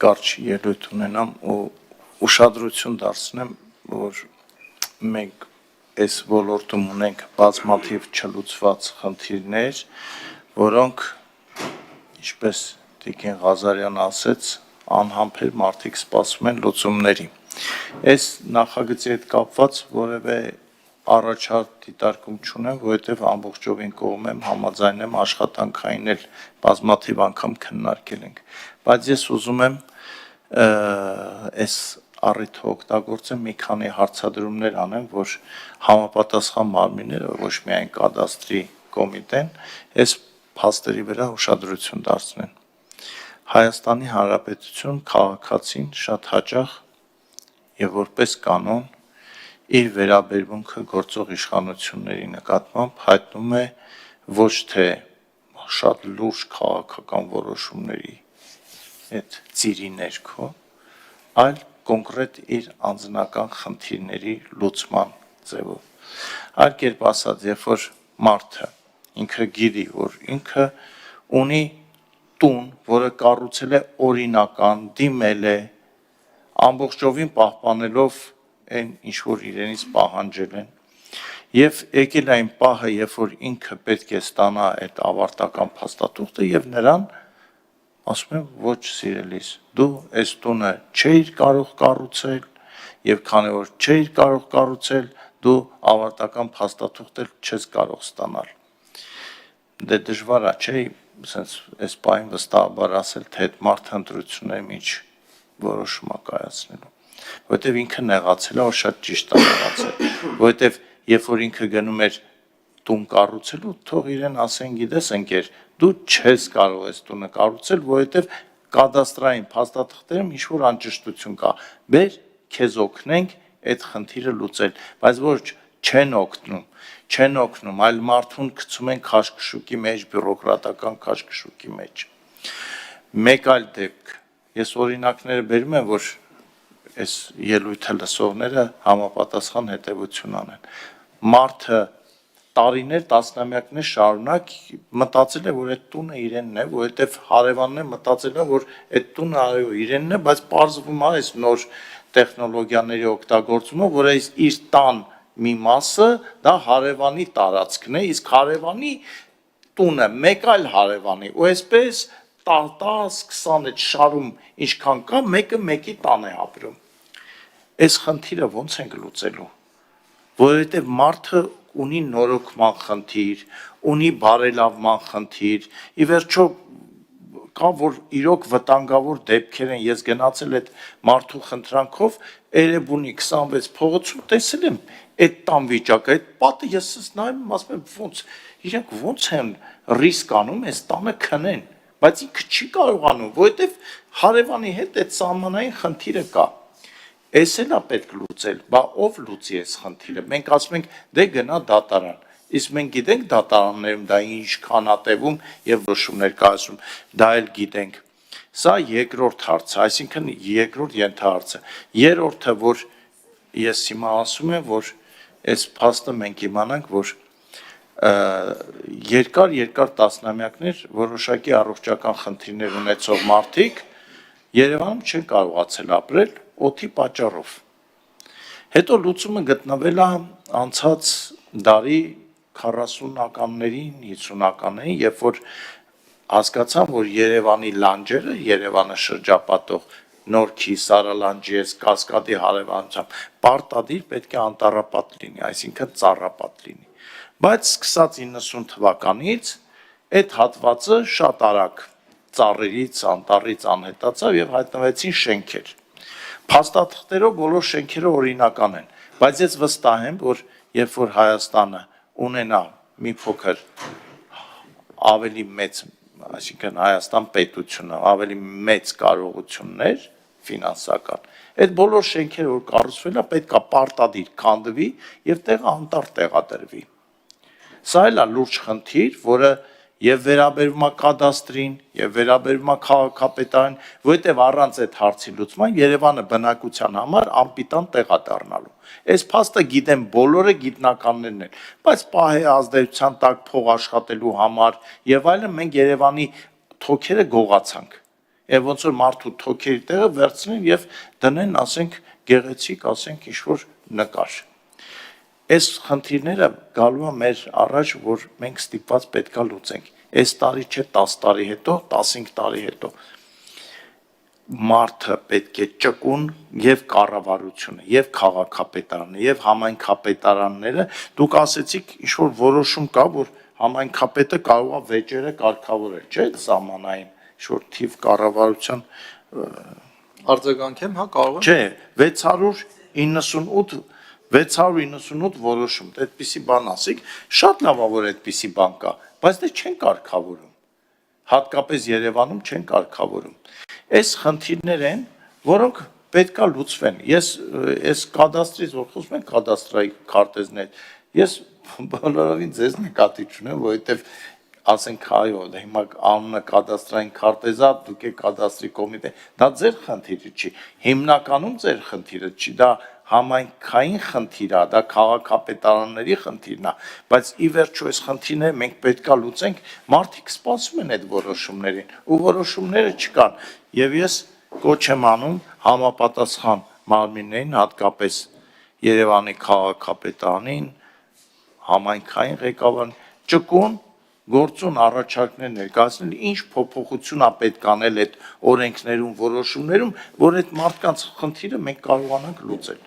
կարճ ելույթ ունենամ ու ուշադրություն դարձնեմ, որ մենք այս ոլորտում ունենք բազմաթիվ չլուծված խնդիրներ, որոնք, ինչպես Տիկին Ղազարյանը ասեց, անհամբեր մարդիկ սպասում են լուծումների։ Այս նախագծի հետ կապված որևէ առաջարկ դիտարկում չունեմ, որովհետև ամբողջովին կողմ եմ, համաձայն եմ, աշխատանքային էլ բազմաթիվ անգամ քննարկել ենք, բայց ես ուզում եմ այս առիթը օգտագործեմ մի քանի հարցադրումներ անեմ, որ համապատասխան մարմինները, ոչ միայն կադաստրի կոմիտեն, այս փաստերի վրա ուշադրություն դարձնեն։ Հայաստանի Հանրապետություն քաղաքացին շատ հաճախ եւ որպես կանոն իր վերաբերմունքը գործող իշխանությունների նկատմամբ հայտնում է ոչ թե շատ լուրջ քաղաքական որոշումների այդ ծիրի ներքո, այլ կոնկրետ իր անձնական խնդիրների լուծման ձևով։ Այլ կերպ ասած, երբ որ մարդը ինքը գիտի, որ ինքը ունի տուն, որը կառուցել է օրինական, դիմել է, ամբողջովին պահպանելով այն ինչ որ իրենից պահանջել են, եւ եկել այն պահը, երբ որ ինքը պետք է ստանա այդ ավարտական փաստաթուղթը եւ նրան ասում են ոչ սիրելիս, դու այս տունը չէիր կարող կառուցել եւ քանի որ չէիր կարող կառուցել, դու ավարտական փաստաթուղթ չես կարող ստանալ։ Դե դժվար է, չէ՞, ասենց այս պահին վստահաբար ասել, թե այդ մարդը ընտրությունների մեջ որոշում է կայացնելու, որովհետև ինքը նեղացել է, որ շատ ճիշտ է նեղացել, որովհետև երբ որ ինքը գնում էր տուն կառուցելու, թող իրեն ասեն, գիտես ընկեր, դու չես կարող այս տունը կառուցել, որովհետև կադաստրային փաստաթղթերում ինչ որ անճշտություն կա, բեր քեզ օգնենք այդ խնդիրը լուծել, բայց ոչ չեն օգնում, այլ մարդուն գցում են քաշքշուկի մեջ, բյուրոկրատական քաշքշուկի մեջ։ Մեկ այլ դեպք, ես օրինակները բերում եմ, որ այս ելույթը լսողները համապատասխան հետևություն անեն։ Մարդը տարիներ, տասնամյակներ շարունակ մտածել է, որ այդ տունը իրենն է, որովհետև հարևանն է մտածել է, որ այդ տունը այո իրենն է, բայց պարզվում է այս նոր տեխնոլոգիաների օգտագործումով, որ այս իր տան մի մասը դա հարևանի տարածքն է, իսկ հարևանի տունը մեկ այլ հարևանի, ու այսպես 10-20 այդ շարում ինչքան կա, մեկը մեկի տան է ապրում։ Այս խնդիրը ո՞նց ենք լուծելու, որովհետև մարդը ունի նորոգման խնդիր, ունի բարելավման խնդիր, ի վերջո կա որ իրոք վտանգավոր դեպքեր են, ես գնացել այդ մարդու խնդրանքով Էրեբունի 26 փողոցում տեսել եմ այդ տան վիճակը, այդ պատը ես նայում եմ, ասում եմ ոնց, իրենք ոնց են ռիսկ անում այս տանը քնեն, բայց ինքը չի կարողանում, որովհետև հարևանի հետ այդ սահմանային խնդիրը կա։ Էս էլ է պետք լուծել, բա ով լուծի այս խնդիրը, մենք ասում ենք դե գնա դատարան, իսկ մենք գիտենք դատարաններում դա ինչքան է տևում եւ որոշումներ կայացում, դա էլ գիտենք։ Սա երկրորդ հարցը, այսինքն երկրորդ ենթահարցը։ Երրորդը, որ ես հիմա ասում եմ, որ այս փաստը մենք իմանանք, որ երկար տասնամյակներ որոշակի առողջական խնդիրներ ունեցող մարդիկ Երևանում չեն կարողացել ապրել օդի պատճառով։ Հետո լուծումը գտնվել է անցած դարի 40-ականներին, 50-ականներին, երբ որ հասկացան, որ Երևանի լանջերը, Երևանը շրջապատող Նորքի, Սարալանջի, Կասկադի հարևանությամբ պարտադիր պետք է անտառապատ լինի, այսինքն ծառապատ լինի։ Բայց սկսած 90 թվականից այդ հատվածը շատ արագ ծառերից, անտառից անհետացավ եւ հայտնվեցին շենքեր։ Փաստաթղթերով բոլոր շենքերը օրինական են, բայց ես վստահ եմ, որ երբ որ Հայաստանը ունենա մի փոքր ավելի մեծ, այսինքն Հայաստան պետությունը ավելի մեծ կարողություններ ֆինանսական, այդ բոլոր շենքերը որ կառուցվել է, պետք է պարտադիր քանդվի եւ տեղը անտառ տեղադրվի։ Սա էլ է լուրջ խնդիր, որը եւ վերաբերվում է կադաստրին, եւ վերաբերվում է քաղաքապետարան, որովհետեւ առանց այդ հարցի լուծման Երևանը բնակության համար անպիտան տեղ է դառնալու։ Այս փաստը գիտեն բոլորը գիտնականներն են, բայց պահե ազդեցության տակ փող աշխատելու համար եւ այլն մենք Երևանի թոքերը գողացանք։ եւ ոնց որ մարդու թոքերի տեղը վերցնեն եւ դնեն, ասենք, գեղեցիկ, ասենք, ինչ-որ նկար։ Այս խնդիրները գալու է մեր առաջ, որ մենք ստիպված պետքա լուծենք։ Այս տարի չէ, 10 տարի հետո, 15 տարի հետո մարդը պետք է ճկուն եւ կառավարությունը եւ քաղաքապետարանը եւ համայնքապետարանները դուք ասեցիք ինչ որ որոշում կա որ համայնքապետը կարող է վեճերը կարգավորել չէ՞ սահմանային ինչ որ թիվ կառավարության Արձագանքեմ, հա, կարող եմ։ Չէ 698 որոշում, այդպիսի բան ասիկ, շատ լավ է որ այդպիսի բան կա, բայց դե չեն կարգավորում։ Հատկապես Երևանում չեն կարգավորում։ Այս խնդիրներ են, որոնք պետքա լուծվեն։ Ես այս կադաստրից որ խոսում ենք կադաստրայի քարտեզներ, ես բոլորովին ձեզ նկատի չունեմ, որովհետև ասենք այո, հիմա անունը կադաստրային քարտեզ է, դուք եք կադաստրի կոմիտե, դա ձեր խնդիրը չի։ Հիմնականում ձեր խնդիրը չի, դա համայնքային խնդիր է, դա քաղաքապետարանների խնդիրն է, բայց ի վերջո այս խնդիրները մենք պետքա լուծենք, մարդիկ սպասում են այդ որոշումներին, ու որոշումները չկան, եւ ես կոչ եմ անում համապատասխան մարմիններին, հատկապես Երևանի քաղաքապետարանին, համայնքային ղեկավարին, ճկուն գործուն առաջարկներ ներկայացնել, ինչ փոփոխություն է պետք անել այդ օրենքներում, որոշումներում, որ այդ մարդկանց խնդիրը մենք կարողանանք լուծել։